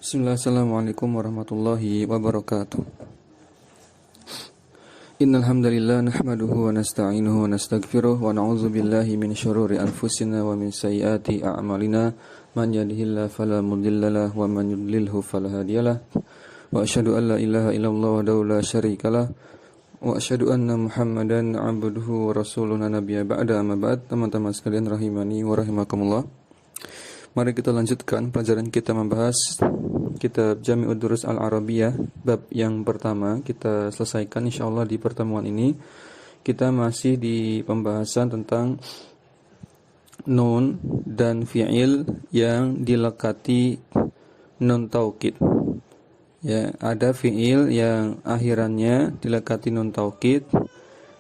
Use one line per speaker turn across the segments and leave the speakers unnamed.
Bismillah, assalamualaikum warahmatullahi wabarakatuh. Innal hamdalillah nahmaduhu wa nasta'inuhu wa nastaghfiruh wa na'udzu billahi min syururi anfusina wa min sayyiati a'malina. Man yahdihillahu fala mudhillalah wa man yudlilhu fala hadiyalah. Wa asyhadu an la ilaha illallah wahdahu la syarikalah wa asyhadu anna Muhammadan 'abduhu wa rasuluhu nabiyya ba'da amma ba'd. Teman-teman sekalian rahimani wa rahimakumullah. Mari kita lanjutkan pelajaran kita membahas kitab Jami'ud Durus Al-Arabiyah, bab yang pertama kita selesaikan insyaallah di pertemuan ini. Kita masih di pembahasan tentang nun dan fi'il yang dilekati nun taukid. Ya, ada fi'il yang akhirannya dilekati nun taukid,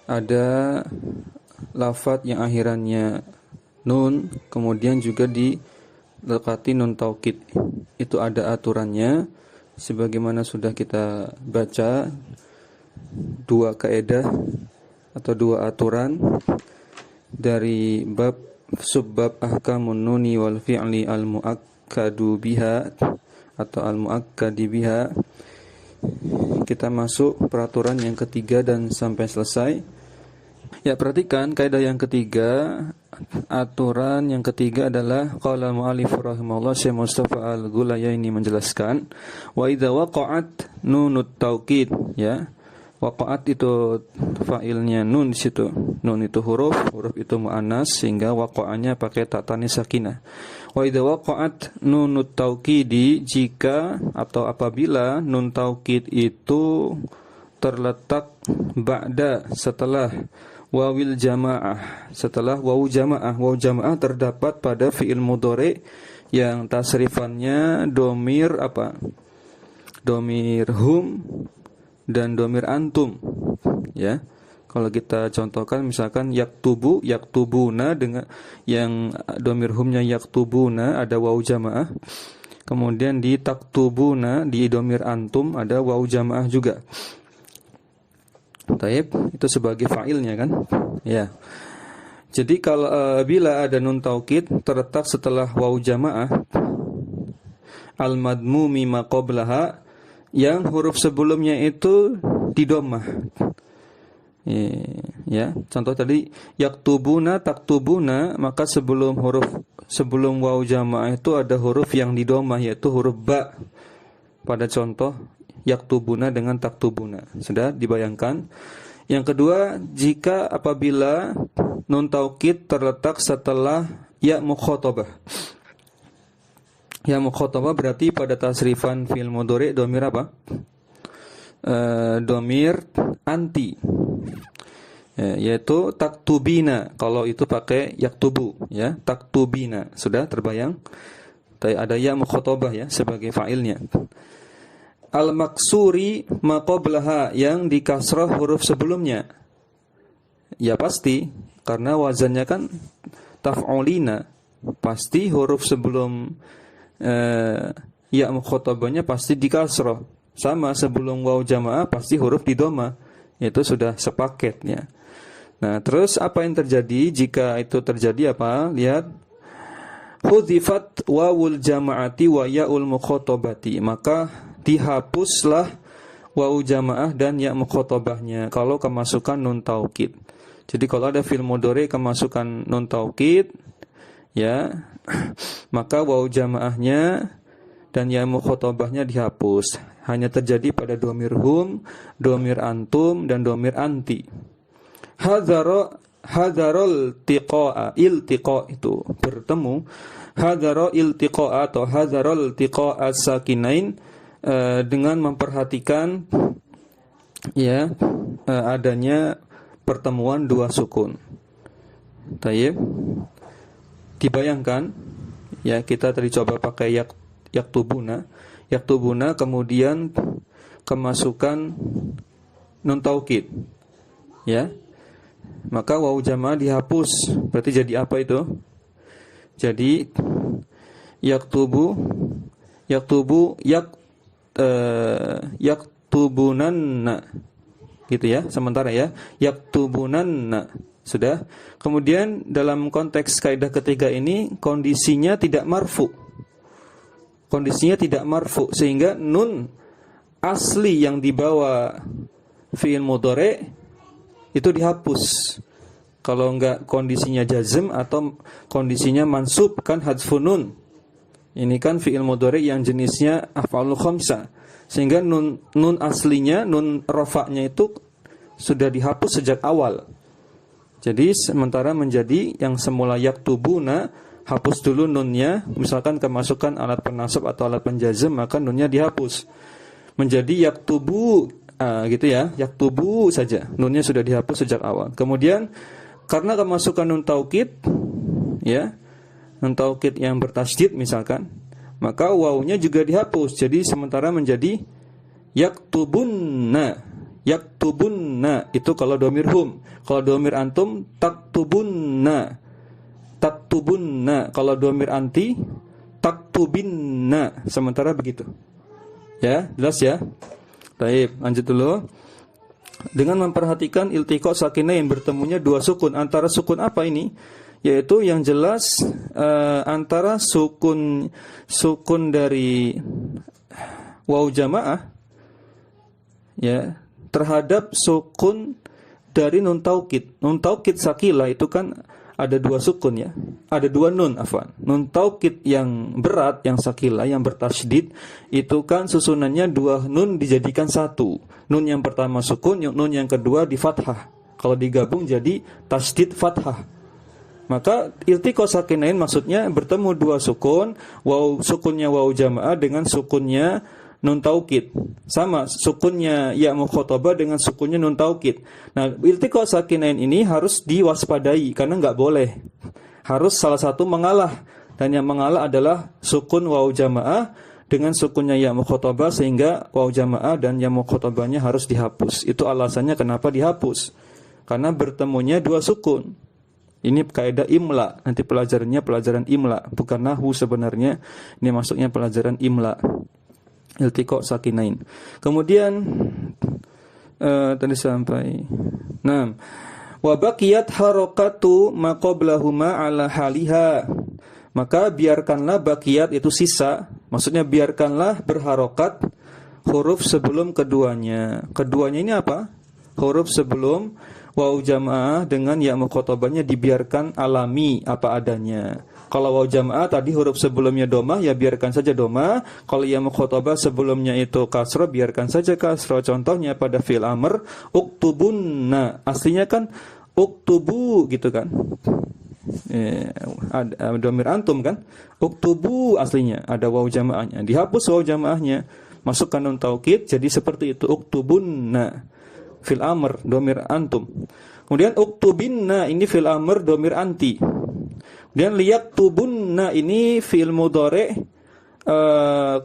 ada lafadz yang akhirannya nun kemudian juga dilekati nun taukid. Itu ada aturannya sebagaimana sudah kita baca, dua kaidah atau dua aturan dari bab subbab ahkamun nuni wal fi'li al muakkadu biha atau al muakkadi biha. Kita masuk peraturan yang ketiga dan sampai selesai. Ya, perhatikan kaidah yang ketiga. Aturan yang ketiga adalah qala mu'allif rahimahullah Syekh Mustafa Al-Ghulayaini menjelaskan wa idza waqa'at nunut taukid, ya. Waqa'at itu fa'ilnya nun di situ. Nun itu huruf itu muannas sehingga waqa'anya pakai ta tanis sakinah. Wa idza waqa'at nunut taukidi, jika atau apabila nun taukid itu terletak ba'da, setelah wawil jamaah, setelah wawu jamaah. Wawu jamaah terdapat pada fi'il mudhari yang tasrifannya domir apa? Domir hum dan domir antum, ya. Kalau kita contohkan misalkan yaktubu, yaktubuna, dengan yang domir humnya yaktubuna ada wawu jamaah. Kemudian di taktubuna di domir antum ada wawu jamaah juga. Taib, itu sebagai fa'ilnya kan? Ya. Jadi kalau bila ada nun taukid terletak setelah wawu jamaah al-madmumi ma qablaha, yang huruf sebelumnya itu didomah. Ya, contoh tadi yaktubuna, taktubuna, maka sebelum wawu jamaah itu ada huruf yang didomah, yaitu huruf ba. Pada contoh yaktubuna dengan taktubuna. Sudah dibayangkan? Yang kedua, jika apabila nun taukid terletak setelah ya mukhatabah. Ya mukhatabah berarti pada tasrifan fi'il mudhari domir apa? Domir anti. Yaitu taktubina. Kalau itu pakai yaktubu, ya, taktubina. Sudah terbayang? Ada ya mukhatabah ya sebagai fa'ilnya. Al-maksuri maqablaha, yang dikasrah huruf sebelumnya. Ya pasti, karena wazannya kan taf'ulina. Pasti huruf sebelum ya mukhatabahnya pasti dikasrah. Sama sebelum waw jamaah pasti huruf didoma. Itu sudah sepaketnya. Nah, terus apa yang terjadi jika itu terjadi apa? Lihat. Hudzifat wawul jamaati wa ya'ul mukhatabati, maka dihapuslah wawu jamaah dan ya mukhatabahnya kalau kemasukan nun taukid. Jadi kalau ada fi'il mudhari kemasukan nun taukid, ya, maka wawu jamaahnya dan ya mukhatabahnya dihapus. Hanya terjadi pada domir hum, domir antum dan domir anti. Hadharul tiqa'a, iltiqa itu bertemu. Hadhara iltiqa'a atau hadharul tiqa'a sakinain, dengan memperhatikan ya adanya pertemuan dua sukun. Tayyib. Dibayangkan ya, kita tadi coba pakai yaktubuna kemudian kemasukan nun taukid. Ya. Maka wawu jamaah dihapus. Berarti jadi apa itu? Jadi yaktubunanna gitu ya, sementara ya yaktubunanna. Sudah. Kemudian dalam konteks kaidah ketiga ini kondisinya tidak marfu. kondisinya tidak marfu, sehingga nun asli yang dibawa fi'il mudhari itu dihapus. Kalau enggak kondisinya jazm atau kondisinya mansub kan hadfun nun. Ini kan fi'il mudhari yang jenisnya af'alul khamsah. Sehingga nun aslinya, nun rafa'nya itu sudah dihapus sejak awal. Jadi sementara menjadi yang semula yaktubuna, hapus dulu nunnya. Misalkan kemasukan alat penasab atau alat penjazm, maka nunnya dihapus. Menjadi yaktubu, gitu ya, yaktubu saja. Nunnya sudah dihapus sejak awal. Kemudian karena kemasukan nun taukid, ya, nun taukid yang bertasydid misalkan, maka wawunya juga dihapus. Jadi sementara menjadi yaktubunna. Yaktubunna itu kalau domir hum. Kalau domir antum taktubunna. Taktubunna. Kalau domir anti taktubinna. Sementara begitu. Ya, jelas ya. Baik, lanjut dulu. Dengan memperhatikan iltiqa sakinain, bertemunya dua sukun. Antara sukun apa ini? Yaitu yang jelas antara sukun dari waw jamaah, ya, terhadap sukun dari nun taukid. Nun taukid sakila itu kan ada dua sukun, ya. Ada dua nun, afwan. Nun taukid yang berat, yang sakila, yang bertasydid, itu kan susunannya dua nun dijadikan satu. Nun yang pertama sukun, nun yang kedua di fathah. Kalau digabung jadi tasydid fathah. Maka iltiqa sakinain maksudnya bertemu dua sukun, sukunnya waw jamaah dengan sukunnya nun taukid. Sama sukunnya ya mukhatabah dengan sukunnya nun taukid. Nah, iltiqa sakinain ini harus diwaspadai karena enggak boleh. Harus salah satu mengalah, dan yang mengalah adalah sukun waw jamaah dengan sukunnya ya mukhatabah, sehingga waw jamaah dan ya mukhatabahnya harus dihapus. Itu alasannya kenapa dihapus. Karena bertemunya dua sukun. Ini kaidah imla. Nanti pelajarannya pelajaran imla, bukan nahwu sebenarnya. Ini masuknya pelajaran imla. Iltiqa sakinain. Kemudian tadi sampai wa baqiyat harakatu ma qablahuma ala haliha. Maka biarkanlah baqiyat itu sisa, maksudnya biarkanlah berharokat huruf sebelum keduanya. Keduanya ini apa? Huruf sebelum waw jamaah dengan ya mukhatabahnya dibiarkan alami apa adanya. Kalau waw jamaah tadi huruf sebelumnya domah, ya biarkan saja domah. Kalau ya mukhatabah sebelumnya itu kasrah, biarkan saja kasrah. Contohnya pada fi'il amr, uktubunna. Aslinya kan uktubu gitu kan. Ada domir antum kan. Uktubu aslinya ada waw jamaahnya. Dihapus waw jamaahnya, masukkan nun taukid, jadi seperti itu, uktubunna. Fil amr domir antum. Kemudian uktubinna ini fil amr domir anti. Kemudian liyaktubunna ini fil mudhari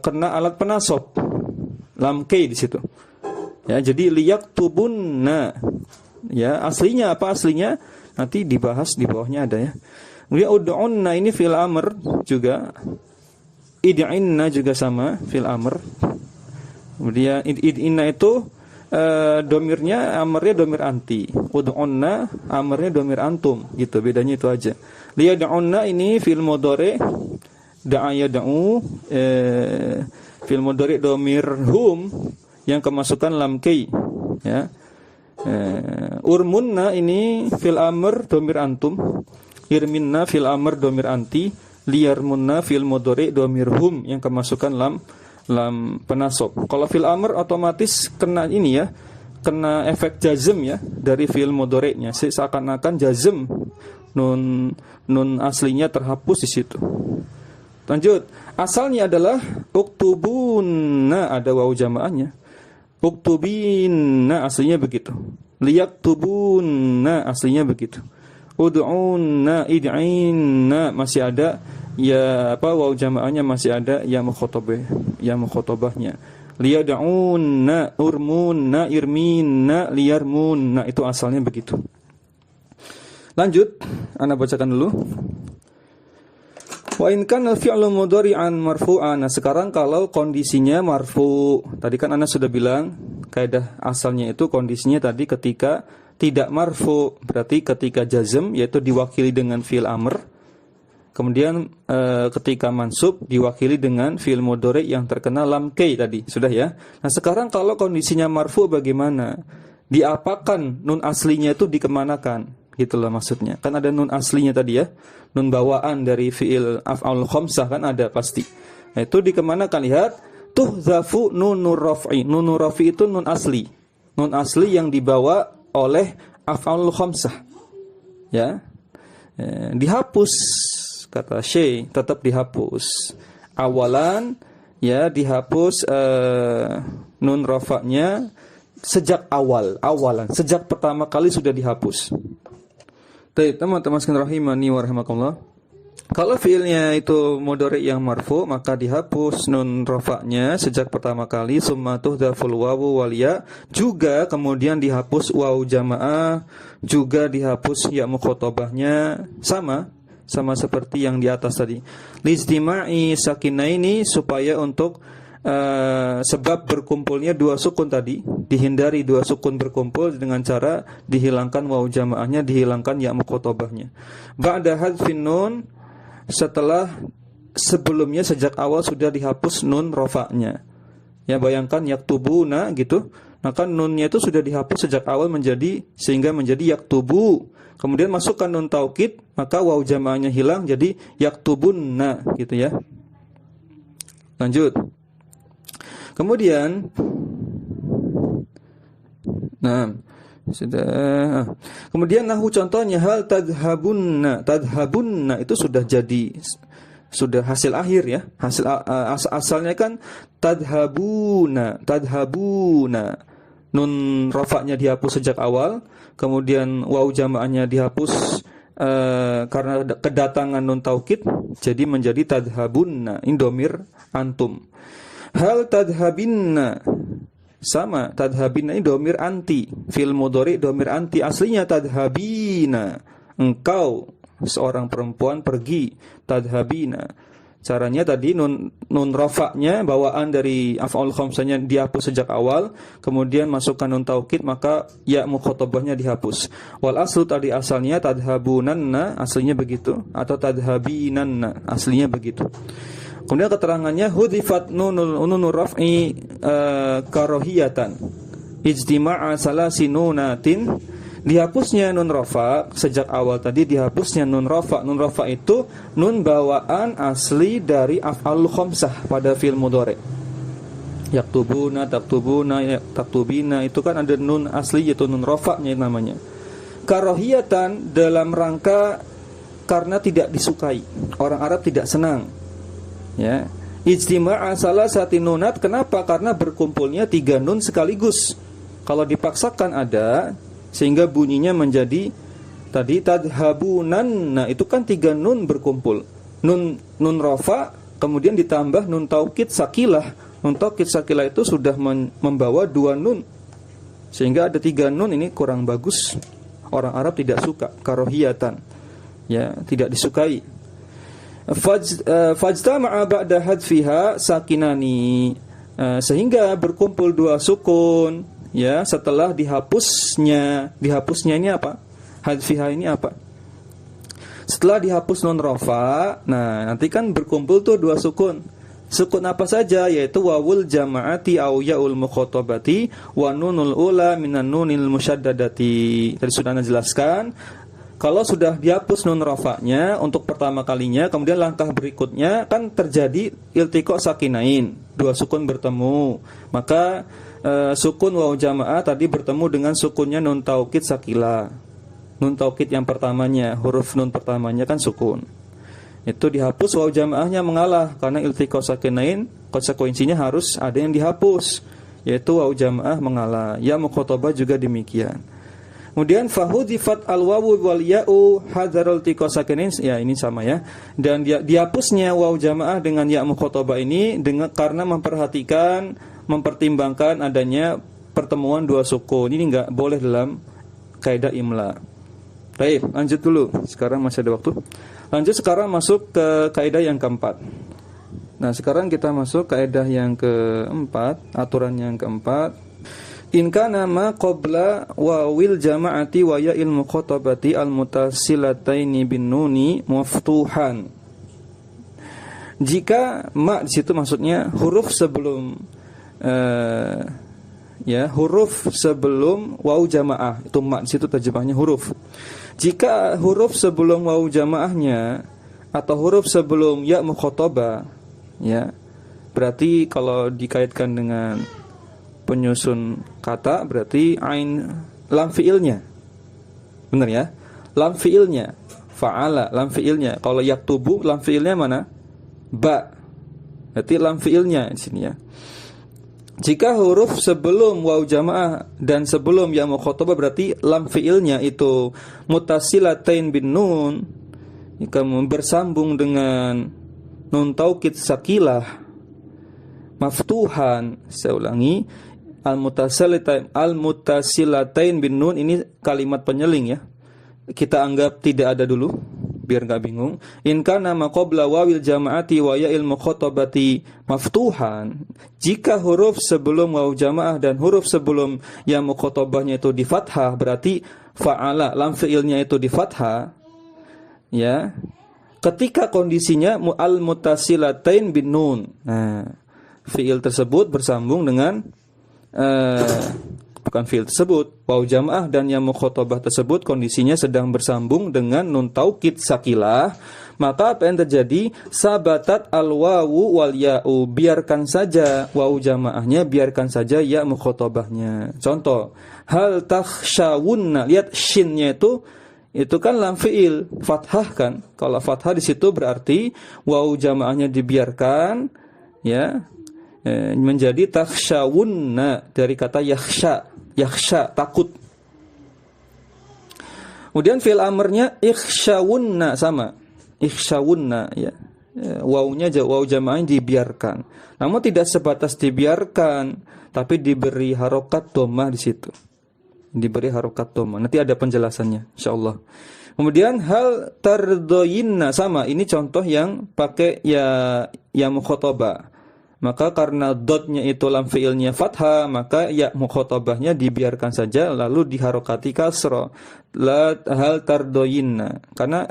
kena alat penasab lam kay di situ. Ya, jadi liyaktubunna. Ya, aslinya apa aslinya? Nanti dibahas di bawahnya ada ya. Kemudian ud'unna ini fil amr juga. Id'inna juga sama fil amr. Kemudian id'inna itu domirnya amarnya domir anti, ud'unna amarnya domir antum, gitu, bedanya itu aja. Liyad'unna ini fil mudhari da'a yad'u, fil mudhari domir hum yang kemasukan lam kay, ya. Urmunna ini fil amr domir antum, irminna fil amr domir anti, liyarmunna fil mudhari domir hum yang kemasukan lam penasab. Kalau fil amr otomatis kena ini ya, kena efek jazm ya dari fil mudhari'nya. Seakan-akan jazm, nun aslinya terhapus di situ. Lanjut, asalnya adalah uktubunna, ada waw jamaahnya. Uktubinna aslinya begitu. Liyaktubunna aslinya begitu. Ud'unna, id'inna masih ada ya apa waw jamaahnya, masih ada ya mukhatabahnya. Liyad'unna, urmunna, irminna, liyarmunna, itu asalnya begitu. Lanjut, ana bacakan dulu. Wa in kana fi'lu mudhari'an marfu'an. Nah, sekarang kalau kondisinya marfu, tadi kan ana sudah bilang kaidah asalnya itu kondisinya tadi ketika tidak marfu, berarti ketika jazm yaitu diwakili dengan fi'il amr. Kemudian ketika mansub diwakili dengan fi'il mudhari yang terkena lam kay tadi, sudah ya. Nah, sekarang kalau kondisinya marfu bagaimana? Diapakan nun aslinya itu dikemanakan? Gitulah maksudnya. Kan ada nun aslinya tadi ya. Nun bawaan dari fi'il af'al khamsah kan ada pasti. Nah, itu dikemanakan? Lihat, tuhzafu nunur raf'i. Nunur raf'i itu nun asli. Nun asli yang dibawa oleh af'al khamsah. Ya. Dihapus. Kata Syekh, tetap dihapus. Awalan ya dihapus nun rafa'nya sejak awalan, sejak pertama kali sudah dihapus. Baik, teman-teman sekalian rahimani wa rahimakumullah. Kalau fiilnya itu mudhari yang marfu, maka dihapus nun rafa'nya sejak pertama kali, summa tuhdhaful wawu wal ya, juga kemudian dihapus wawu jamaah, juga dihapus ya mukhatabahnya, sama seperti yang di atas tadi. Listima'i sakinaini, supaya untuk sebab berkumpulnya dua sukun tadi, dihindari dua sukun berkumpul dengan cara dihilangkan wawu jamaahnya, dihilangkan ya mukhatabahnya. Ba'da hadfin nun, setelah sebelumnya sejak awal sudah dihapus nun rafa'nya. Ya, bayangkan yaktubuna gitu, maka nunnya itu sudah dihapus sejak awal sehingga menjadi yaktubu. Kemudian masukkan nun taukid, maka wawu jamaahnya hilang jadi yaktubunna gitu ya. Lanjut. Kemudian kemudian nahwu contohnya hal tadhabunna itu sudah hasil akhir ya. Asalnya kan tadhabuna. Nun rafa'nya dihapus sejak awal, kemudian wawu jamaahnya dihapus karena kedatangan nun taukid, jadi menjadi tadhabunna. Ini dhamir antum. Hal tadhabinna, sama, tadhabinna ini dhamir anti, fil mudhari dhamir anti, aslinya tadhabina, engkau seorang perempuan pergi, tadhabina. Caranya tadi nun rafa'nya bawaan dari af'al khamsahnya dihapus sejak awal, kemudian masukkan nun taukid, maka ya mukhatabahnya dihapus. Wal aslu tadi asalnya tadhabunanna, aslinya begitu, atau tadhabinanna, aslinya begitu. Kemudian keterangannya hudhifat nunur raf'i karohiyatan ijtima'a salasi nunatin, dihapusnya nun rafa sejak awal tadi, dihapusnya nun rafa. Nun rafa itu nun bawaan asli dari af'al khamsah pada fi'il mudhari. Yaktubuna, taktubuna, taktubina, itu kan ada nun asli yaitu nun rafa'nya namanya. Karohiyatan dalam rangka karena tidak disukai, orang Arab tidak senang. Ya, ijtima'a salasati nunat, kenapa? Karena berkumpulnya 3 nun sekaligus. Kalau dipaksakan ada, sehingga bunyinya menjadi tadi tadhabunan. Nah, itu kan 3 nun berkumpul. Nun rafa, kemudian ditambah nun taukid sakilah. Nun taukid sakilah itu sudah membawa 2 nun. Sehingga ada 3 nun, ini kurang bagus. Orang Arab tidak suka, karohiyatan. Ya, tidak disukai. Fajtama'a ba'da hadfiha sakinani, sehingga berkumpul 2 sukun ya setelah dihapusnya ini apa? Hadfiha ini apa? Setelah dihapus nun rafa, nah nanti kan berkumpul tuh 2 sukun. Sukun apa saja? Yaitu wawul jama'ati au ya'ul mukhatabati wa nunul ula minan nunil musyaddadati. Tadi sudah Anda jelaskan. Kalau sudah dihapus nun rafa'nya untuk pertama kalinya, kemudian langkah berikutnya kan terjadi iltiqa sakinain, 2 sukun bertemu. Maka sukun wawu jamaah tadi bertemu dengan sukunnya nun taukid sakila. Nun taukid yang pertamanya, huruf nun pertamanya kan sukun. Itu dihapus, wawu jamaahnya mengalah karena iltiqa sakinain, konsekuensinya harus ada yang dihapus, yaitu wawu jamaah mengalah. Ya mukhatabah juga demikian. Kemudian fahudhifat al-wawu wal ya'u hadzarul iltiqa sakinain, ya ini sama ya. Dan dihapusnya wawu jamaah dengan ya mukhatabah ini karena mempertimbangkan adanya pertemuan 2 sukun. Ini enggak boleh dalam kaidah imla. Baik, lanjut dulu. Sekarang masih ada waktu. Lanjut sekarang masuk ke kaidah yang keempat. Nah, sekarang kita masuk kaidah yang keempat, aturan yang keempat. In kana ma qabla wawil jama'ati wa ya'il mukhatabati al-mutasilataini bin nuni maftuhan. Jika ma di situ maksudnya huruf sebelum huruf sebelum wawu jamaah, itu ma di situ terjemahnya huruf. Jika huruf sebelum wawu jamaahnya atau huruf sebelum ya mukhatabah, ya, berarti kalau dikaitkan dengan penyusun kata berarti ain lam fiilnya. Benar ya? Lam fiilnya fa'ala, lam fiilnya. Kalau yaktubu lam fiilnya mana? Ba. Berarti lam fiilnya di sini ya. Jika huruf sebelum wawu jamaah dan sebelum ya mukhatabah berarti lam fiilnya itu muttasilatain bin nun, jika bersambung dengan nun taukid sakilah maftuhan. Saya ulangi, al-muttasilatain bin nun ini kalimat penyeling ya. Kita anggap tidak ada dulu biar enggak bingung. In kana ma qabla wawil jama'ati wa ya'il mukhatabati maftuhan. Jika huruf sebelum wawu jamaah dan huruf sebelum ya mukhatabahnya itu di fathah, berarti fa'ala lam fi'ilnya itu di fathah. Ya. Ketika kondisinya al-muttasilatain bin nun. Nah, fi'il tersebut bersambung dengan bukan fi'il tersebut, wawu jamaah dan ya mukhatabah tersebut kondisinya sedang bersambung dengan nun taukid sakilah, maka apa yang terjadi? Sabatat al-wawu wal ya'u, biarkan saja wawu jamaahnya, biarkan saja ya mukhatabahnya. Contoh, hal takhshawunna, lihat shinnya itu kan lam fi'il, fathah kan. Kalau fathah di situ berarti wawu jamaahnya dibiarkan ya, menjadi takhshawunna dari kata yakhsha takut. Kemudian fi'il amrnya ikhshawunna sama, ikhshawunna ya. Wawunya wawu jamaahnya dibiarkan. Namun tidak sebatas dibiarkan, tapi diberi harokat dhammah di situ. Diberi harokat dhammah. Nanti ada penjelasannya insyaallah. Kemudian hal tardoyinna sama, ini contoh yang pakai ya mukhatabah. Maka karena dotnya itu lam fiilnya fathah, maka ya mukhatabahnya dibiarkan saja lalu diharokati kasra. La hal tardoyinna. Karena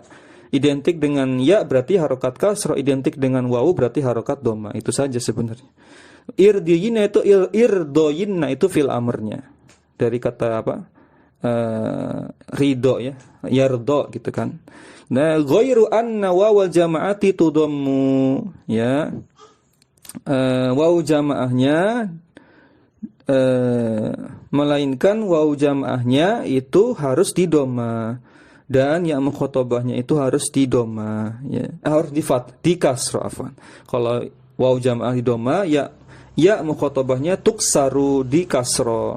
identik dengan ya berarti harokat kasra, identik dengan wawu berarti harokat dhamma. Itu saja sebenarnya. Irdoyinna itu fil amrnya. Dari kata apa? Ridho ya. Yardo gitu kan. Nah, ghairu anna wawal jama'ati tudammu ya. Wawu jamaahnya melainkan wawu jamaahnya itu harus di dhamma dan ya mukhatabahnya itu harus di dhamma ya. Harus di kasra afwan. Kalau wawu jamaah di dhamma ya mukhatabahnya tuksaru di kasra.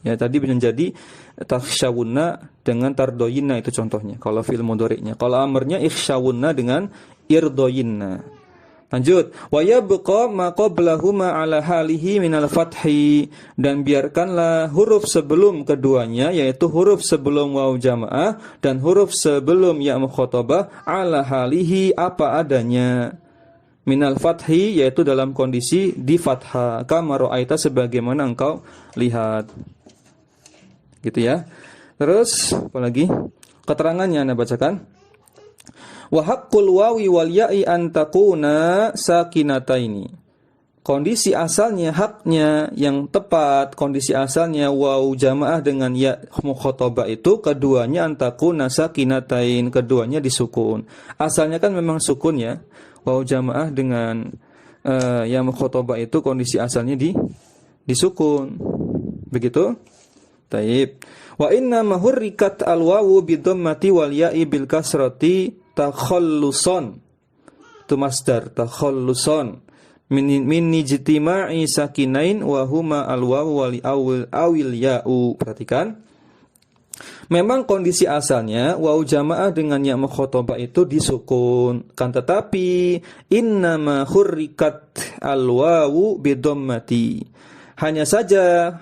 Ya tadi menjadi takhshawunna dengan tardoyinna itu contohnya. Kalau fi'il mudhari'nya, kalau amrnya ikhshawunna dengan irdoyinna. Lanjut, wa yabqa ma qablahuma ala halihi minal fathi, dan biarkanlah huruf sebelum keduanya yaitu huruf sebelum wawu jamaah dan huruf sebelum ya mukhatabah ala halihi apa adanya minal fathi yaitu dalam kondisi di fathah kama ra'aita sebagaimana engkau lihat. Gitu ya. Terus apa lagi? Keterangannya Anda bacakan. Wa haqqul wawi wal ya'i an takuna sakinataini. Kondisi asalnya, haknya yang tepat, kondisi asalnya wawu jamaah dengan ya mukhatabah itu keduanya an takuna sakinatain, keduanya disukun. Asalnya kan memang sukun ya. Wawu jamaah dengan ya mukhatabah itu kondisi asalnya disukun. Begitu? Taib. Wa inna mahurrikat al-wawu bidhammati wal ya'i bil kasrati takhalluson. Itu masdar takhalluson min ijtima'i sakinain wa huma al-wawu wal awil ya'u. Perhatikan. Memang kondisi asalnya wawu jamaah dengan ya mukhatabah itu disukun, kan tetapi innama hurrikat al-wawu bidhammati. Hanya saja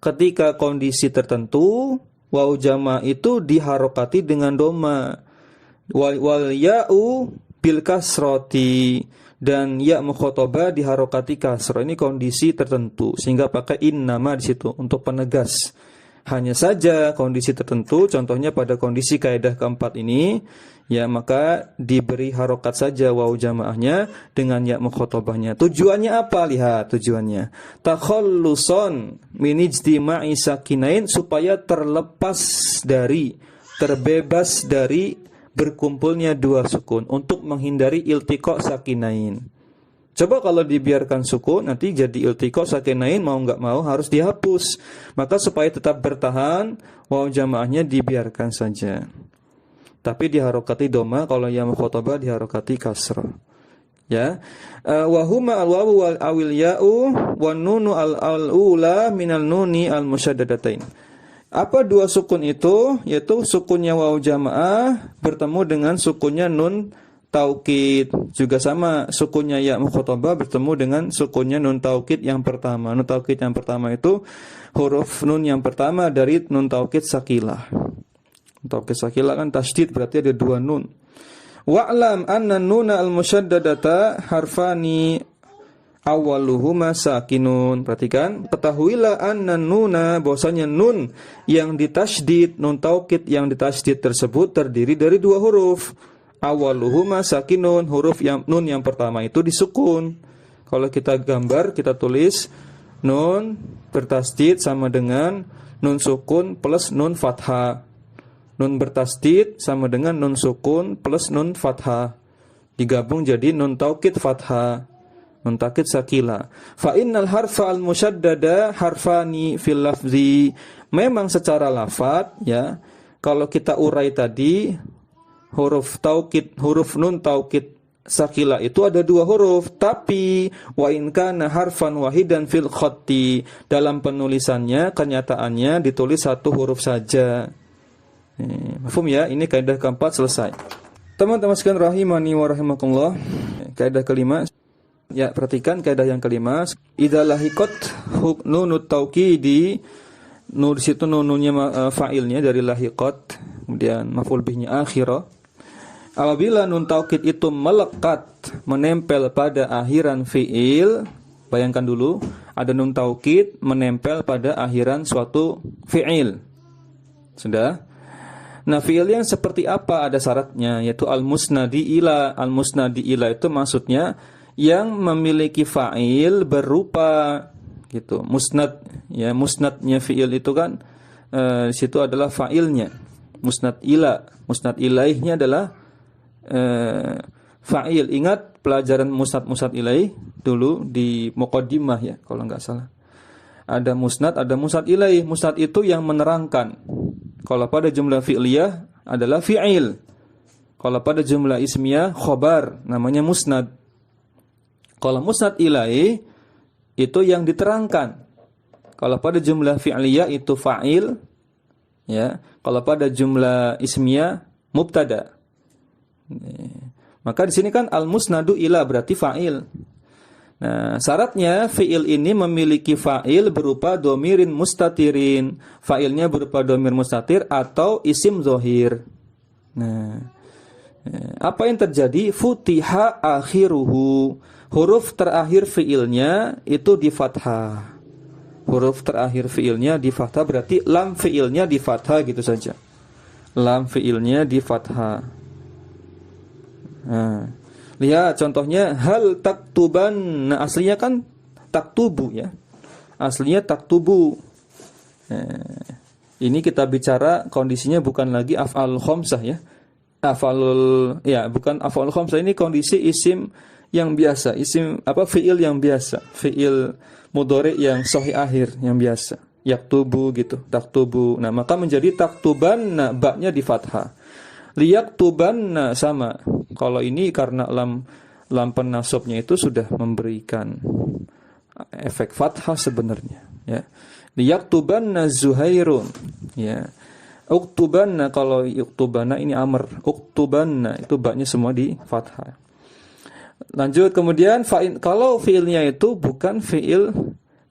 ketika kondisi tertentu wawu jamaah itu diharokati dengan dhamma. Wal ya'u bil kasrati, dan ya mukhatabah diharokati kasrah. Ini kondisi tertentu sehingga pakai innama di situ untuk penegas. Hanya saja kondisi tertentu, contohnya pada kondisi kaidah keempat ini ya maka diberi harokat saja waw jamaahnya dengan ya mukhatabahnya. Tujuannya apa? Lihat tujuannya. Takhalluson min ijtima'i sakinain, supaya terbebas dari berkumpulnya dua sukun, untuk menghindari iltiqa sakinain. Coba kalau dibiarkan sukun, nanti jadi iltiqa sakinain, mau nggak mau harus dihapus. Maka supaya tetap bertahan, waw jamaahnya dibiarkan saja. Tapi diharokati doma, kalau ya mukhatabah diharokati kasrah. Ya. Wa huma al-wawu wal awil ya'u wan nunu al-ula minal nuni al-musyaddadatain. Apa dua sukun itu? Yaitu sukunnya waw jamaah bertemu dengan sukunnya nun taukid. Juga sama, sukunnya ya mukhatabah bertemu dengan sukunnya nun taukid yang pertama. Nun taukid yang pertama itu huruf nun yang pertama dari nun taukid sakilah. Nun taukid sakilah kan tasydid, berarti ada dua nun. Wa'lam anna nuna al-musyaddadata harfani awaluhuma sakinun. Perhatikan, ketahuilah anna nuna, bahwasanya nun yang ditasydid, nun taukid yang ditasydid tersebut terdiri dari dua huruf. Awaluhuma sakinun, huruf yang nun yang pertama itu disukun. Kalau kita gambar, kita tulis nun bertasydid sama dengan nun sukun plus nun fathah. Nun bertasydid sama dengan nun sukun plus nun fathah. Digabung jadi nun taukid fathah. Nun taukid sakila. Fa innal harfa al-musyaddada harfani fil lafzi. Memang secara lafaz ya, kalau kita urai tadi, huruf taukid, huruf nun taukid sakila itu ada dua huruf, tapi wa in kana harfan wahidan fil khatti, dalam penulisannya, kenyataannya ditulis satu huruf saja. Mafhum ya? Ini kaidah keempat selesai. Teman-teman sekalian rahimani wa rahimakumullah. Kaidah kelima. Ya, perhatikan kaidah yang kelima. Idza lahiqat nunut taukidi, nun situ nunnya fa'ilnya dari lahiqat, kemudian maf'ul bihnya akhirah. Apabila nun taukid itu melekat, menempel pada akhiran fi'il, bayangkan dulu, ada nun taukid menempel pada akhiran suatu fi'il. Sudah? Nah, fi'il yang seperti apa? Ada syaratnya, yaitu al-musnadi ila. Al-musnadi ila itu maksudnya yang memiliki fa'il berupa gitu. Musnad, ya, musnadnya fi'il itu kan di situ adalah fa'ilnya. Musnad ila, musnad ilaihnya adalah fa'il. Ingat pelajaran musnad ilaih dulu di muqaddimah ya, kalau enggak salah. Ada musnad, ada musnad ilaih. Musnad itu yang menerangkan. Kalau pada jumlah fi'liyah adalah fi'il. Kalau pada jumlah ismiyah khobar, namanya musnad. Kalau musnad ilaih itu yang diterangkan. Kalau pada jumlah fi'liyah itu fa'il, ya. Kalau pada jumlah ismiyah mubtada. Maka di sini kan al-musnadu ila berarti fa'il. Nah, syaratnya fi'il ini memiliki fa'il berupa domirin mustatirin. Fa'ilnya berupa domir mustatir atau isim zohir. Nah, apa yang terjadi? Futiha akhiruhu. Huruf terakhir fi'ilnya itu di fathah. Huruf terakhir fi'ilnya di fathah, berarti lam fi'ilnya di fathah gitu saja. Lam fi'ilnya di fathah. Nah, lihat contohnya, hal taktuban. Nah, aslinya kan taktubu ya. Aslinya taktubu. Ini kita bicara kondisinya bukan lagi af'al khamsah ya. Bukan af'al khamsah, ini kondisi isim yang biasa, isim fi'il yang biasa, fi'il mudhari yang sahih akhir yang biasa. Yaktubu gitu, taktubu. Nah, maka menjadi taktuban, nah, ba-nya di fathah. Liyaktuban sama. Kalau ini karena lam penasabnya itu sudah memberikan efek fathah sebenarnya, ya. Liyaktubanna Zuhairun, ya. Uktubanna, kalau uktubanna ini amr, uktubanna itu ba-nya semua di fathah. Lanjut kemudian kalau fiilnya itu bukan fiil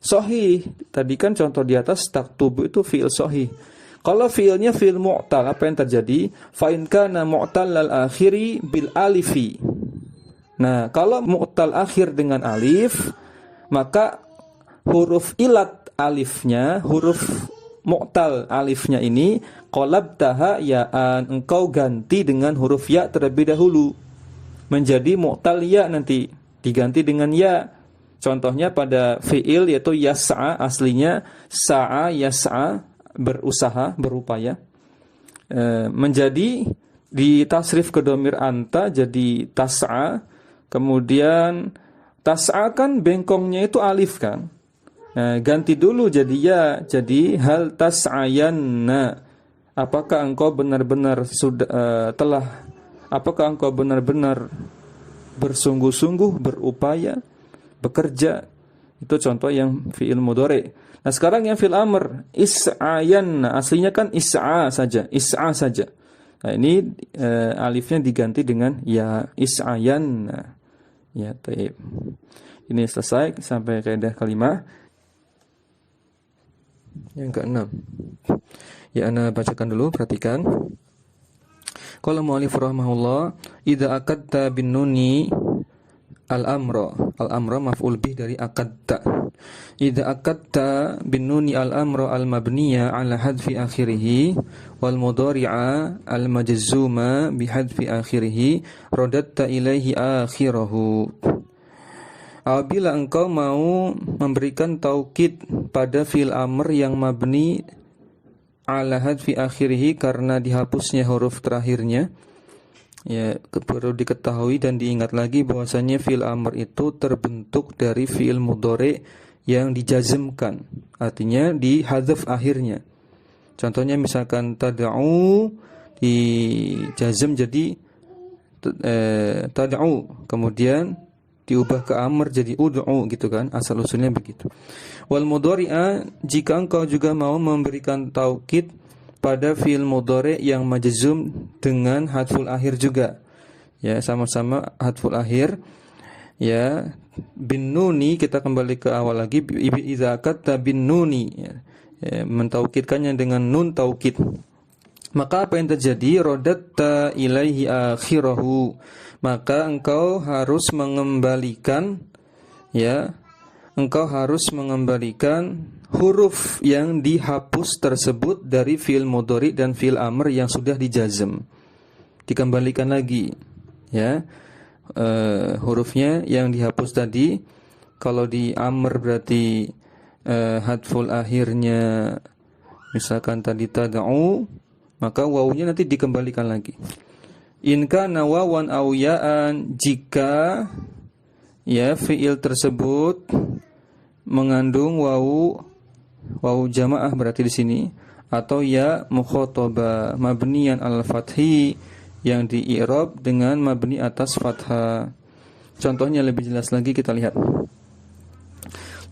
sahih. Tadi kan contoh di atas taktubu itu fiil sahih. Kalau fiilnya fiil mu'tal, apa yang terjadi? Fa in kana mu'tal al-akhiri bil alifi. Nah, kalau mu'tal akhir dengan alif, maka huruf ilat alifnya, huruf
mu'tal alifnya ini, qalabtaha ya'an, engkau ganti dengan huruf ya terlebih dahulu menjadi mu'tal ya, nanti diganti dengan ya. Contohnya pada fi'il yaitu yas'a, aslinya sa'a yas'a, berusaha, berupaya, menjadi ditasrif ke dhamir anta jadi tas'a. Kemudian tas'a kan bengkongnya itu alif kan. Nah, ganti dulu jadi ya, jadi hal tas'ayanna. Apakah engkau benar-benar apakah engkau benar-benar bersungguh-sungguh, berupaya, bekerja? Itu contoh yang fi'il mudhari. Nah, sekarang yang fi'il amr, is'ayanna, aslinya kan is'a saja, is'a saja. Nah, ini alifnya diganti dengan ya, is'ayanna. Ya, taib. Ini selesai sampai kaidah kalimah. Yang keenam. Ya, ana bacakan dulu, perhatikan. Qala mu'allif rahimahullah, idza akadta bin nuni al-amra. Al-amra maf'ul bih dari akadta. Idza akadta bin nuni al-amra al-mabniya ala hadfi akhirih wal mudhari'a al-majzuma bi hadfi akhirih radatta ilaihi akhirahu. Apabila engkau mau memberikan taukid pada fi'il amr yang mabni ala hadfi akhirih karena dihapusnya huruf terakhirnya, ya, perlu diketahui dan diingat lagi bahwasanya fi'il amr itu terbentuk dari fi'il mudhari yang dijazmkan, artinya dihadzaf akhirnya. Contohnya misalkan tad'u dijazm jadi tad'u, kemudian diubah ke amr jadi ud'u gitu kan, asal usulnya begitu. Wal mudhari'a, jika engkau juga mau memberikan taukid pada fi'il mudhari yang majzum dengan hadful akhir juga, ya, sama-sama hadful akhir, ya, bin nuni, kita kembali ke awal lagi, idza katta bin nuni, ya, mentaukidkannya dengan nun taukid, maka apa yang terjadi? Radatta ilaihi akhirahu, maka engkau harus mengembalikan, ya, engkau harus mengembalikan huruf yang dihapus tersebut dari fi'il mudhari dan fi'il amr yang sudah dijazm, dikembalikan lagi, ya, hurufnya yang dihapus tadi. Kalau di amr berarti hadful akhirnya misalkan tadi tad'u, maka wawunya nanti dikembalikan lagi. In kana wawan aw ya'an, jika, ya, fi'il tersebut mengandung wawu jamaah berarti di sini, atau ya mukhatabah mabniyan al-fathi yang di-i'rab dengan mabni atas fathah. Contohnya lebih jelas lagi, kita lihat.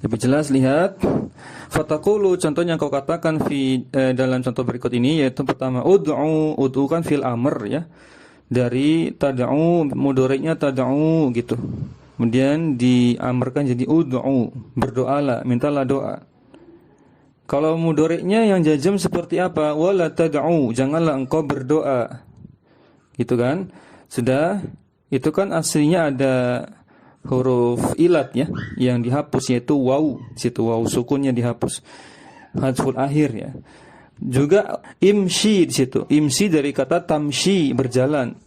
Lebih jelas, lihat. Fataqulu, contohnya kau katakan dalam contoh berikut ini, yaitu pertama ud'u kan fil amr, ya, dari tad'u, mudhari'nya tad'u gitu. Kemudian diamarkan jadi ud'u, berdoalah, mintalah doa. Kalau mudhari'nya yang jazm seperti apa? Wala tad'u, janganlah engkau berdoa. Gitu kan? Sudah, itu kan aslinya ada huruf ilat, ya, yang dihapus, yaitu waw. Situ waw sukunnya dihapus, hadful akhir, ya. Juga imshi di situ. Imshi dari kata tamshi, berjalan.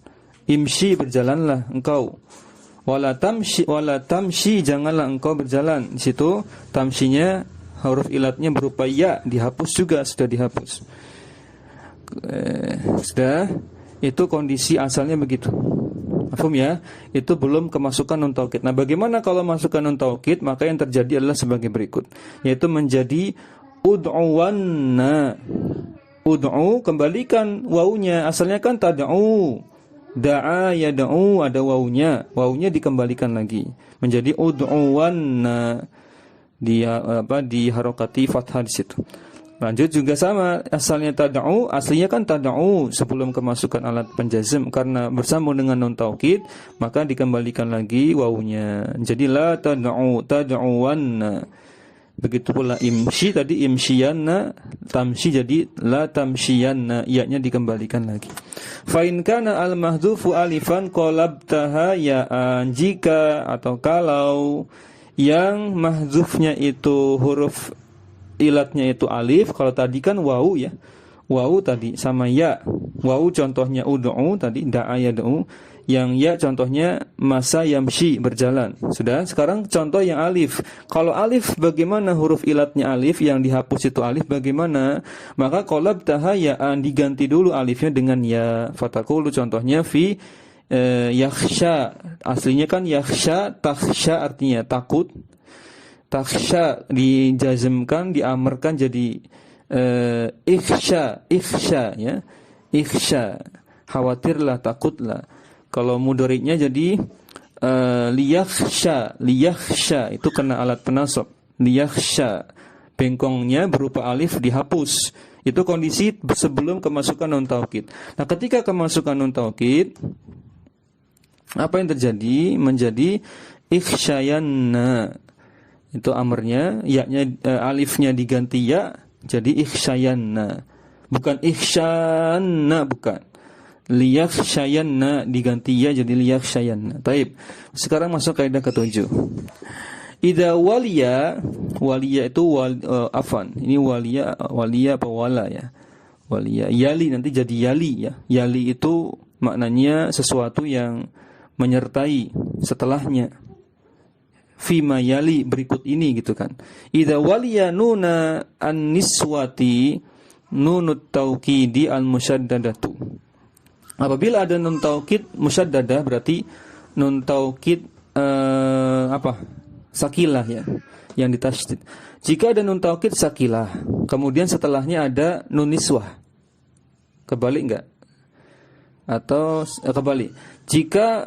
Imshi, berjalanlah engkau. Wala tamshi, janganlah engkau berjalan. Di situ tamshinya huruf ilatnya berupa ya, dihapus juga, sudah dihapus. Sudah, itu kondisi asalnya begitu. Paham, ya? Itu belum kemasukan nun taukid. Nah, bagaimana kalau masukkan nun taukid? Maka yang terjadi adalah sebagai berikut, yaitu menjadi ud'uwanna. Ud'u, kembalikan wawunya, asalnya kan tad'u. Da'a yad'u, ada wawunya. Wawunya dikembalikan lagi menjadi ud'uwanna. Di harokati fathah di situ. Lanjut juga sama, asalnya tad'u, aslinya kan tad'u sebelum kemasukan alat penjazm, karena bersambung dengan nun taukid maka dikembalikan lagi wawunya. Jadi la tad'u, tad'uwanna. Begitu pula imshi tadi, imshiyanna, tamshi jadi la tamshiyanna, ianya dikembalikan lagi. Fa in kana al mahdhufu alifan qalabtaha ya'an, jika atau kalau yang mahdzufnya itu huruf ilatnya itu alif. Kalau tadi kan wawu ya. Wawu tadi sama ya. Wawu contohnya ud'u tadi, da'a yad'u. Yang ya contohnya masa yamshi, berjalan. Sudah, sekarang contoh yang alif. Kalau alif, bagaimana huruf ilatnya alif? Yang dihapus itu alif, bagaimana? Maka qalabtaha ya'an, diganti dulu alifnya dengan ya. Fatakulu contohnya fi yakhsha. Aslinya kan yakhsha, takhsha artinya takut. Takhsha dijazmkan, diamarkan jadi ikhsha ya. Ikhsha, khawatirlah, takutlah. Kalau mudhari'nya jadi liyakhsha itu kena alat penasab. Liyakhsha, bengkongnya berupa alif dihapus. Itu kondisi sebelum kemasukan nun taukid. Nah, ketika kemasukan nun taukid, apa yang terjadi? Menjadi ikhsyayanna. Itu amarnya, yaknya alifnya diganti ya, jadi ikhsyayanna. Bukan ikhsyanna, bukan. Liyakhshayanna diganti ya jadi liyakhshayanna. Taib. Sekarang masuk kaidah ke-7. Idza waliya itu afan. Ini waliya apa wala ya? Waliya. Yali nanti jadi yali ya. Yali itu maknanya sesuatu yang menyertai setelahnya. Fima yali, berikut ini gitu kan. Idza waliya nuna an-niswati nunut taukidi al-musyaddadatu. Apabila ada nun taukid musyaddadah berarti nun taukid sakilah ya, yang ditasydid. Jika ada nun taukid sakilah, kemudian setelahnya ada nun niswah. Kebalik enggak? Atau kebalik. Jika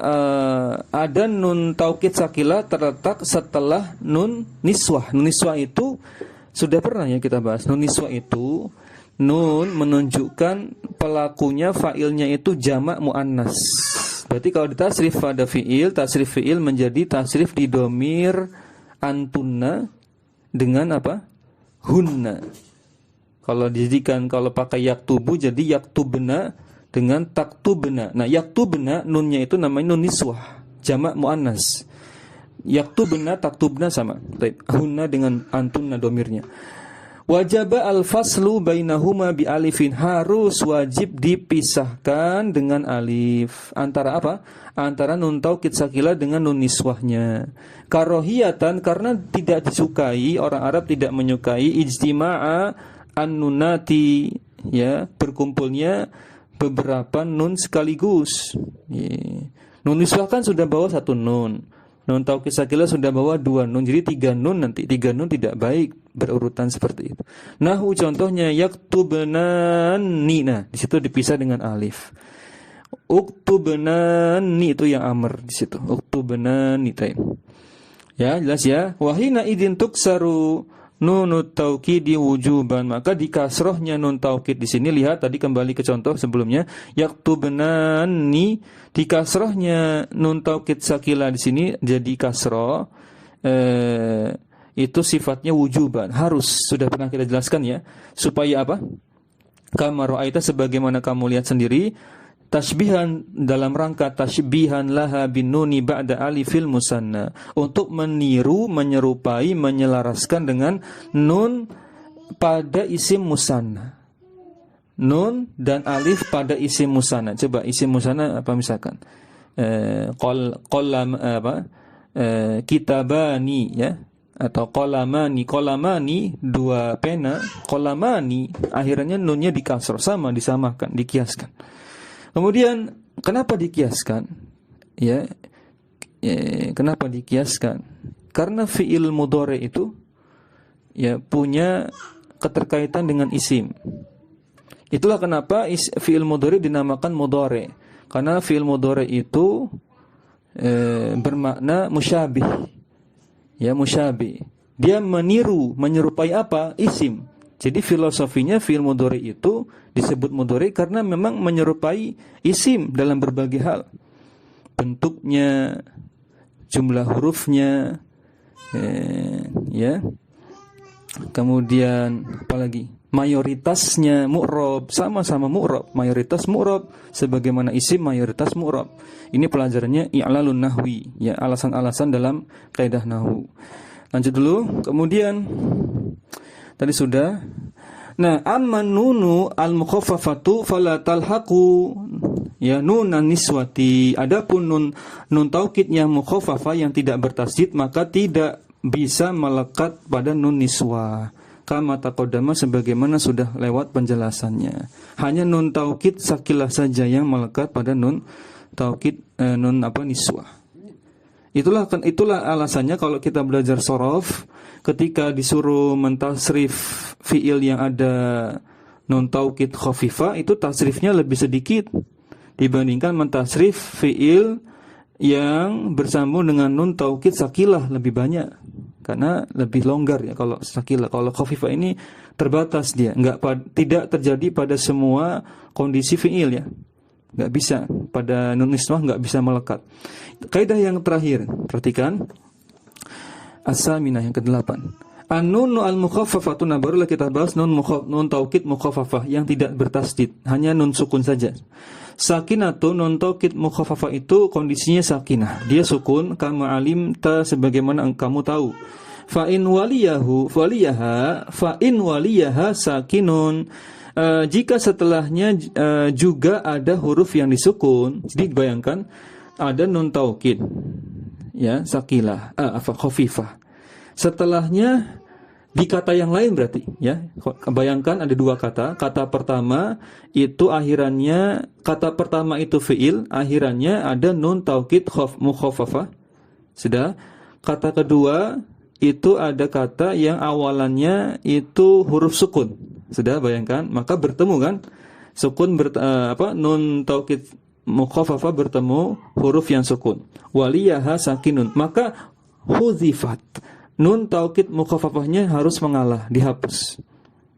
ada nun taukid sakilah terletak setelah nun niswah. Nun niswah itu sudah pernah ya kita bahas. Nun niswah itu nun menunjukkan pelakunya, fa'ilnya itu jamak muannas. Berarti kalau ditasrif pada fi'il, tasrif fi'il menjadi tasrif di domir antunna dengan apa? Hunna. Kalau dijadikan, kalau pakai yaktubu jadi yaktubna dengan taktubna. Nah, yaktubna nunnya itu namanya nun niswah, jamak muannas. Yaktubna, taktubna sama. Hunna dengan antunna domirnya. Wajaba al-faslu bainahuma bi alifin, harus wajib dipisahkan dengan alif. Antara apa? Antara nun taukid sakilah dengan nun niswahnya. Karohiyatan, karena tidak disukai, orang Arab tidak menyukai ijtima'a an-nunati, ya, berkumpulnya beberapa nun sekaligus. Nun niswah kan sudah bawa satu nun. Nun taukid sakilah sudah bawa dua nun, jadi 3 nun nanti. 3 nun tidak baik berurutan seperti itu. Nahu contohnya yaktubnani. Nah, di situ dipisah dengan alif. Uktubnani itu yang amr di situ. Uktubnani taim. Ya, jelas ya. Wahina idin tuksaru nunut taukidi wujuban, maka di kasrohnya nun taukid di sini, lihat tadi kembali ke contoh sebelumnya, yaktubnani, di kasrohnya nun taukid sakilah di sini jadi kasroh, itu sifatnya wujuban, harus. Sudah pernah kita jelaskan ya, supaya apa? Kama ra'aita, sebagaimana kamu lihat sendiri, tasbihan, dalam rangka tasbihan laha bin nuni ba'da alifil musanna, untuk meniru, menyerupai, menyelaraskan dengan nun pada isim musanna. Nun dan alif pada isim musanna. Coba isim musanna apa misalkan? Kitabani ya, atau qalamani. Qalamani 2 pena, qalamani akhirnya nunnya dikasroh, sama, disamakan, dikiaskan. Kemudian kenapa dikiaskan? Kenapa dikiaskan? Karena fi'il mudhari itu ya punya keterkaitan dengan isim. Itulah kenapa fi'il mudhari dinamakan mudhari. Karena fi'il mudhari itu bermakna musyabih. Ya, musyabih. Dia meniru, menyerupai apa? Isim. Jadi filosofinya fi'il mudhari itu disebut mudhari karena memang menyerupai isim dalam berbagai hal. Bentuknya, jumlah hurufnya, ya. Kemudian apalagi? Mayoritasnya mu'rab, sama-sama mu'rab, mayoritas mu'rab sebagaimana isim mayoritas mu'rab. Ini pelajarannya i'lalun nahwi, ya, alasan-alasan dalam kaidah nahwu. Lanjut dulu. Kemudian Tadi sudah. Nah, amma nunu al-mukhaffafatu fala talhaqu, ya, nun niswati. Adapun nun taukid yang mukhaffafah yang tidak bertasydid maka tidak bisa melekat pada nun niswah. Kama taqaddama, sebagaimana sudah lewat penjelasannya. Hanya nun taukid sakilah saja yang melekat pada nun taukid niswah. Itulah alasannya kalau kita belajar shorof, ketika disuruh mentasrif fiil yang ada nun taukid khafifah, itu tasrifnya lebih sedikit dibandingkan mentasrif fiil yang bersambung dengan nun taukid sakilah, lebih banyak. Karena lebih longgar ya kalau sakilah. Kalau khafifah ini terbatas dia, tidak terjadi pada semua kondisi fiil ya. Nggak bisa, pada nun niswah nggak bisa melekat. Kaidah yang terakhir, perhatikan. As-saminah yang ke-8. An-nunu al-mukhaffafatu, barulah kita bahas nun taukid mukhaffafah yang tidak bertasydid, hanya nun sukun saja. Sakinatu, nun taukid mukhaffafah itu kondisinya sakinah, dia sukun, kama alimta, sebagaimana kamu tahu. Fa in waliyaha sakinun, jika setelahnya juga ada huruf yang disukun. Jadi bayangkan ada nun taukid, ya, sakilah, khafifah. Setelahnya di kata yang lain berarti, ya. Bayangkan ada dua kata. Kata pertama itu akhirannya, kata pertama itu fiil, akhirannya ada nun taukid mukhaffafah. Sudah. Kata kedua itu ada kata yang awalannya itu huruf sukun. Sudah, bayangkan, maka bertemu kan sukun nun taukid mukhaffafah bertemu huruf yang sukun. Waliyaha sakinun, maka huzifat. Nun taukid mukhaffafahnya harus mengalah, dihapus.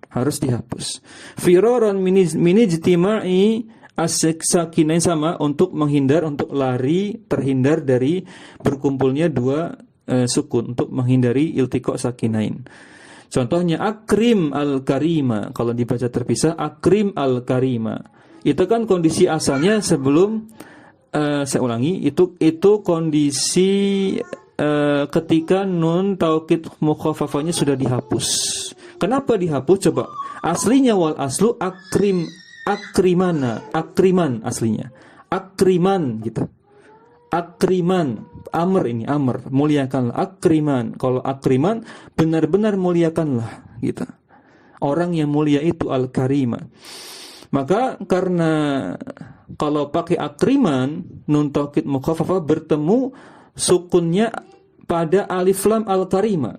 Harus dihapus. Firaran min ijtima'i as-sakinain, sama untuk menghindar, untuk lari, terhindar dari berkumpulnya dua sukun, untuk menghindari iltiqa sakinain. Contohnya akrim al-karima, kalau dibaca terpisah akrim al-karima. Itu kan kondisi asalnya sebelum saya ulangi, itu kondisi ketika nun taukid mukhaffafahnya sudah dihapus. Kenapa dihapus? Coba. Aslinya wal aslu akriman aslinya. Akriman gitu. Akriman, amr, muliakanlah. Akriman, kalau akriman benar-benar muliakanlah gitu. Orang yang mulia itu al-karima. Maka karena kalau pakai akriman, nun taukid mukhaffafah bertemu sukunnya pada alif lam al-karima.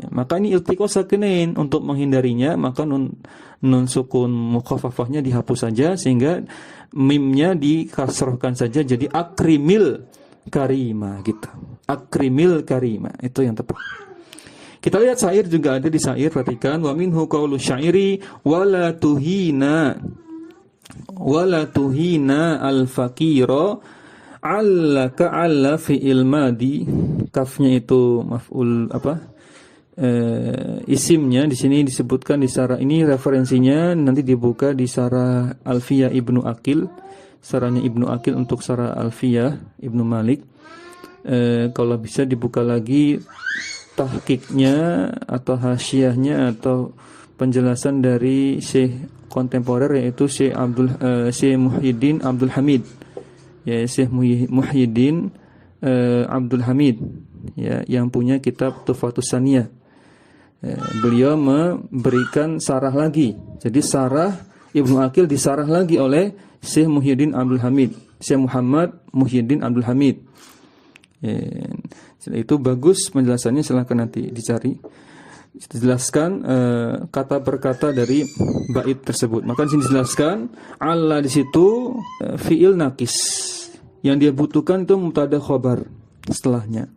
Maka ini iltiqa sakinain, untuk menghindarinya maka nun sukun mukhaffafahnya dihapus saja, sehingga mimnya dikasrohkan saja jadi akrimil karima gitu. Akrimil karima, itu yang tepat. Kita lihat syair juga ada di syair, perhatikan. Wa minhu qaulu syairi wala tuhina al-faqira allaka alla fi'il madi. Kafnya itu maf'ul isimnya di sini disebutkan di sarah ini, referensinya nanti dibuka di sarah Alfiyah Ibnu Aqil, sarahnya Ibnu Aqil untuk sarah Alfiyah Ibnu Malik. Kalau bisa dibuka lagi tahqiqnya atau hasyiahnya atau penjelasan dari Syekh kontemporer, yaitu Syekh Muhyiddin Abdul Hamid, ya, Syekh Muhyiddin Abdul Hamid, ya, yang punya kitab Tuhfatus Saniyah. Beliau memberikan sarah lagi. Jadi sarah Ibnu Aqil disarah lagi oleh Syekh Muhyiddin Abdul Hamid, Syekh Muhammad Muhyiddin Abdul Hamid. Itu bagus penjelasannya, silahkan nanti dicari. Dijelaskan kata per kata dari bait tersebut. Maka di sini dijelaskan Allah di situ fiil nakis. Yang dia butuhkan itu mubtada khobar setelahnya.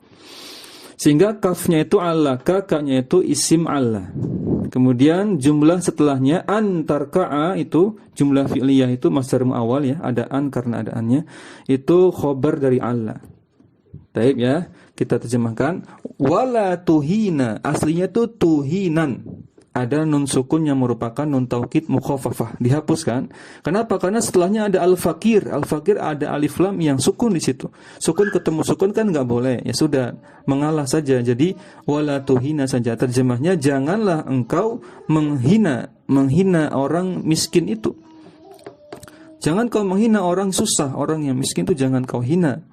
Sehingga kafnya itu Allah, kakaknya itu isim Allah. Kemudian jumlah setelahnya antarka'a itu jumlah fi'liyah itu masdar muawwal, ya, ada an karena ada annya. Itu khobar dari Allah. Baik, ya, kita terjemahkan. Wala tuhina, aslinya itu tuhinan. ada nun sukun yang merupakan nun taukid mukhaffafah, dihapuskan. Kenapa? Karena setelahnya ada al-fakir. Al-fakir ada alif lam yang sukun di situ. Sukun ketemu sukun kan nggak boleh. Ya sudah, mengalah saja. Jadi wala tuhina saja. Terjemahnya, janganlah engkau menghina orang miskin itu. Jangan kau menghina orang susah, orang yang miskin itu jangan kau hina.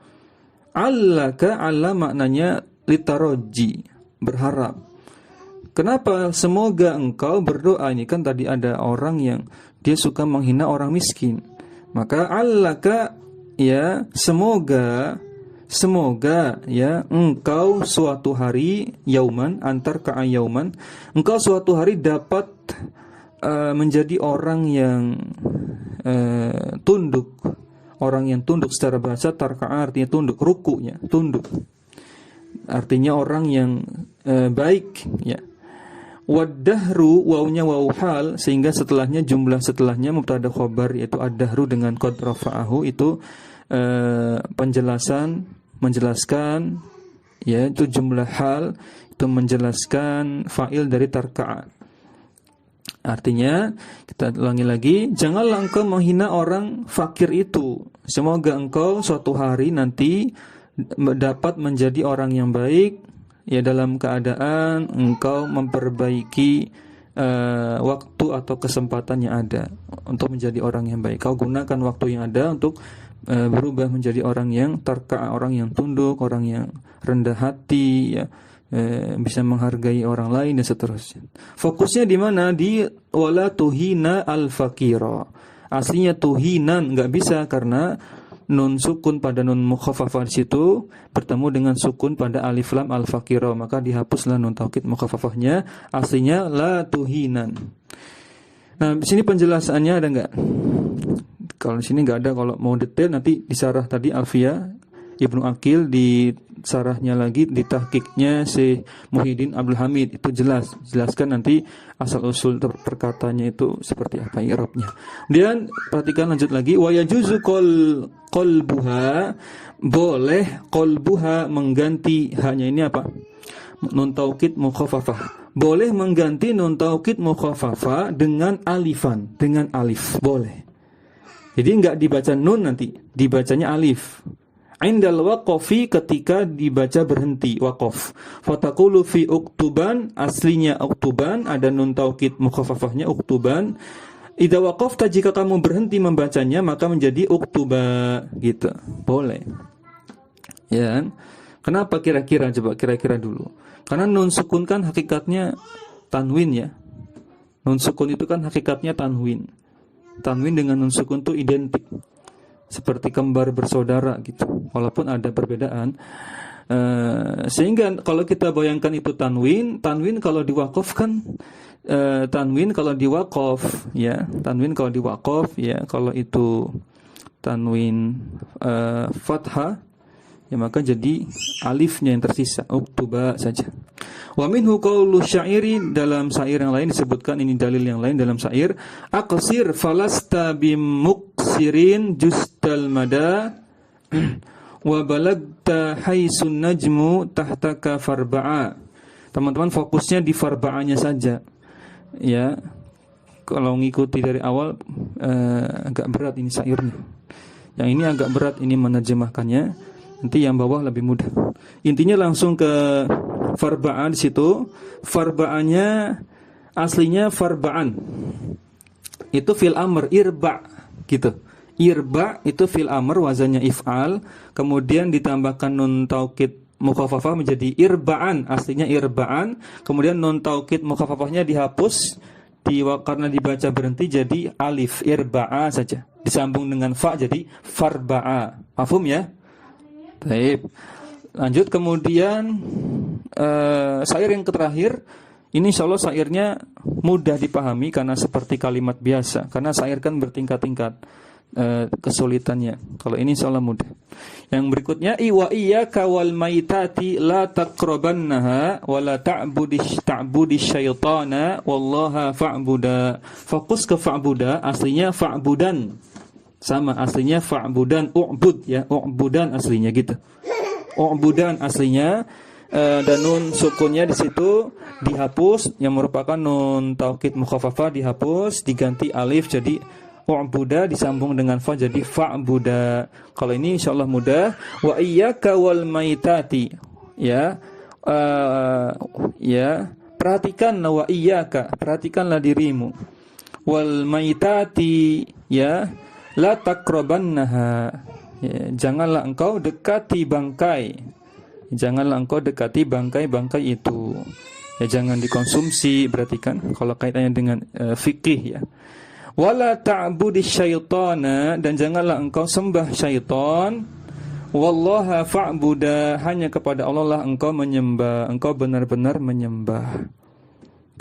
Allaka, alla maknanya litaraji, berharap. Kenapa? Semoga engkau berdoa. Ini kan tadi ada orang yang dia suka menghina orang miskin. Maka allaka, ya, semoga ya engkau suatu hari, yauman, antar ka yauman, engkau suatu hari dapat menjadi orang yang tunduk. Orang yang tunduk secara bahasa tarka'a artinya tunduk, rukunya tunduk. Artinya orang yang baik, ya. Waddahru, wawnya waw hal, sehingga setelahnya, jumlah setelahnya mubtada khobar, yaitu ad-dahru dengan qad rafa'ahu, itu menjelaskan, ya, itu jumlah hal, itu menjelaskan fa'il dari tarka'a. Artinya, kita ulangi lagi, janganlah engkau menghina orang fakir itu. Semoga engkau suatu hari nanti dapat menjadi orang yang baik, ya, dalam keadaan engkau memperbaiki waktu atau kesempatan yang ada untuk menjadi orang yang baik. Kau gunakan waktu yang ada untuk berubah menjadi orang yang tarka, orang yang tunduk, orang yang rendah hati, ya, bisa menghargai orang lain dan seterusnya. Fokusnya di mana? Di wala tuhina al-fakira. Aslinya tuhinan nggak bisa karena nun sukun pada nun mukhaffafah di situ bertemu dengan sukun pada alif lam al-fakira, maka dihapuslah nun taukid mukhaffafahnya. Aslinya la tuhinan. Nah, di sini penjelasannya ada enggak? Kalau di sini enggak ada. Kalau mau detail nanti di sarah tadi Alfiyah Ibnu Aqil, di sarahnya lagi, di tahqiqnya si Muhyiddin Abdul Hamid, itu jelaskan nanti asal usul perkataannya itu seperti apa i'rabnya. Dan perhatikan lanjut lagi, wa yajuzu qalbuha, boleh qalbuha mengganti hanya ini apa? Nun taukid mukhaffafah. Boleh mengganti nun taukid mukhaffafah dengan alifan, dengan alif, boleh. Jadi enggak dibaca nun, nanti dibacanya alif. Indal waqafi, ketika dibaca berhenti waqaf. Fataqulu fi uktuban, aslinya uktuban, ada nun taukid mukhaffafahnya uktuban. Idza waqafta, jika kamu berhenti membacanya maka menjadi uktuba, gitu. Boleh. Ya. Kenapa kira-kira? Coba kira-kira dulu. Karena nun sukun kan hakikatnya tanwin, ya. Nun sukun itu kan hakikatnya tanwin. Tanwin dengan nun sukun itu identik, seperti kembar bersaudara gitu, walaupun ada perbedaan. Sehingga kalau kita bayangkan itu tanwin kalau diwaqaf kan, tanwin kalau diwaqaf, ya, tanwin kalau diwaqaf, ya, kalau itu tanwin fathah, ya, maka jadi alifnya yang tersisa, uktuba saja. Wa minhu qaulu syairi, dalam syair yang lain disebutkan, ini dalil yang lain dalam syair, aqsir falasta bimuqsirin justal mada wa balagta haisun najmu tahtaka farba'a. Teman-teman fokusnya di farba'anya saja, ya. Kalau ngikuti dari awal agak berat ini syairnya. Yang ini agak berat ini menerjemahkannya. Nanti yang bawah lebih mudah. Intinya langsung ke farba'an di situ. Farba'annya aslinya farba'an. Itu fil amr, irba, gitu. Irba itu fil amr, wazannya if'al, kemudian ditambahkan nun taukid mukhaffafah menjadi irba'an, aslinya irba'an, kemudian nun taukid mukhaffafahnya dihapus karena dibaca berhenti jadi alif, irba'a saja. Disambung dengan fa jadi farba'a. Paham ya? Baik. Lanjut kemudian syair yang terakhir. Ini insyaallah syairnya mudah dipahami karena seperti kalimat biasa. Karena syair kan bertingkat-tingkat kesulitannya. Kalau ini insyaallah mudah. Yang berikutnya, wa iyyaka wal maitati la taqrabannaha wa la ta'budish syaitana wallaha fa'buda. Fokus ke fa'buda, aslinya fa'budan. Sama, aslinya fa'budan, u'bud, ya, u'budan aslinya gitu. U'budan aslinya, dan nun sukunnya di situ dihapus, yang merupakan nun taukid mukhafafah dihapus, diganti alif jadi u'buda, disambung dengan fa jadi fa'buda. Kalau ini insyaallah mudah. Wa iyyaka wal maitati, ya, ya, perhatikanlah, wa iyyaka, perhatikanlah dirimu, wal maitati, ya, la taqrabannaha, ya, janganlah engkau dekati bangkai, janganlah engkau dekati bangkai-bangkai itu, ya, jangan dikonsumsi, berarti kan kalau kaitannya dengan fikih, ya. Wala ta'budi syaitana, dan janganlah engkau sembah syaitan. Wallaha fa'buda, hanya kepada Allah lah engkau menyembah, engkau benar-benar menyembah.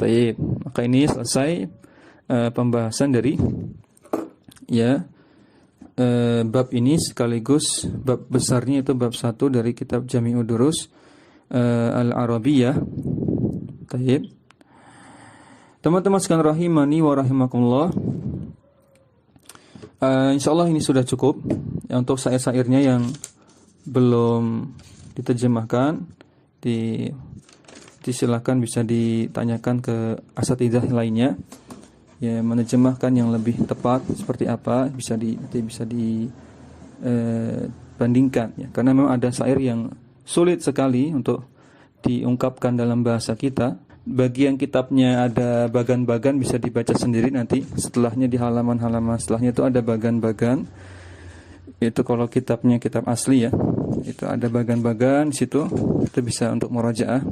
Baik, maka ini selesai pembahasan dari, ya, bab ini, sekaligus bab besarnya itu bab 1 dari kitab Jami'ud Durus Al-Arabiyah. Baik. Teman-teman sekalian rahimani wa rahimakumullah, insyaallah ini sudah cukup, ya, untuk syair-syairnya yang belum diterjemahkan, disilakan bisa ditanyakan ke asatidzah lainnya, ya, menerjemahkan yang lebih tepat seperti apa, bisa dibandingkan, ya, karena memang ada syair yang sulit sekali untuk diungkapkan dalam bahasa kita. Bagian kitabnya ada bagan-bagan, bisa dibaca sendiri nanti. Setelahnya di halaman-halaman setelahnya itu ada bagan-bagan. Itu kalau kitabnya kitab asli, ya, itu ada bagan-bagan di situ. Itu bisa untuk murajaah.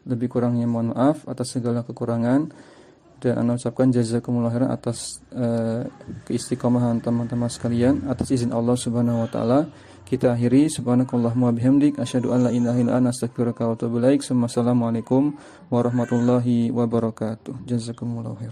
Lebih kurangnya mohon maaf atas segala kekurangan, dan ana ucapkan jazakumullah khairan atas keistiqomahan teman-teman sekalian. Atas izin Allah Subhanahu wa taala kita akhiri. Subhanakallahumma bihamdik asyhadu an la ilaha illa anta astaghfiruka wa atubu ilaik. Assalamualaikum warahmatullahi wabarakatuh. Jazakumullahu khairan.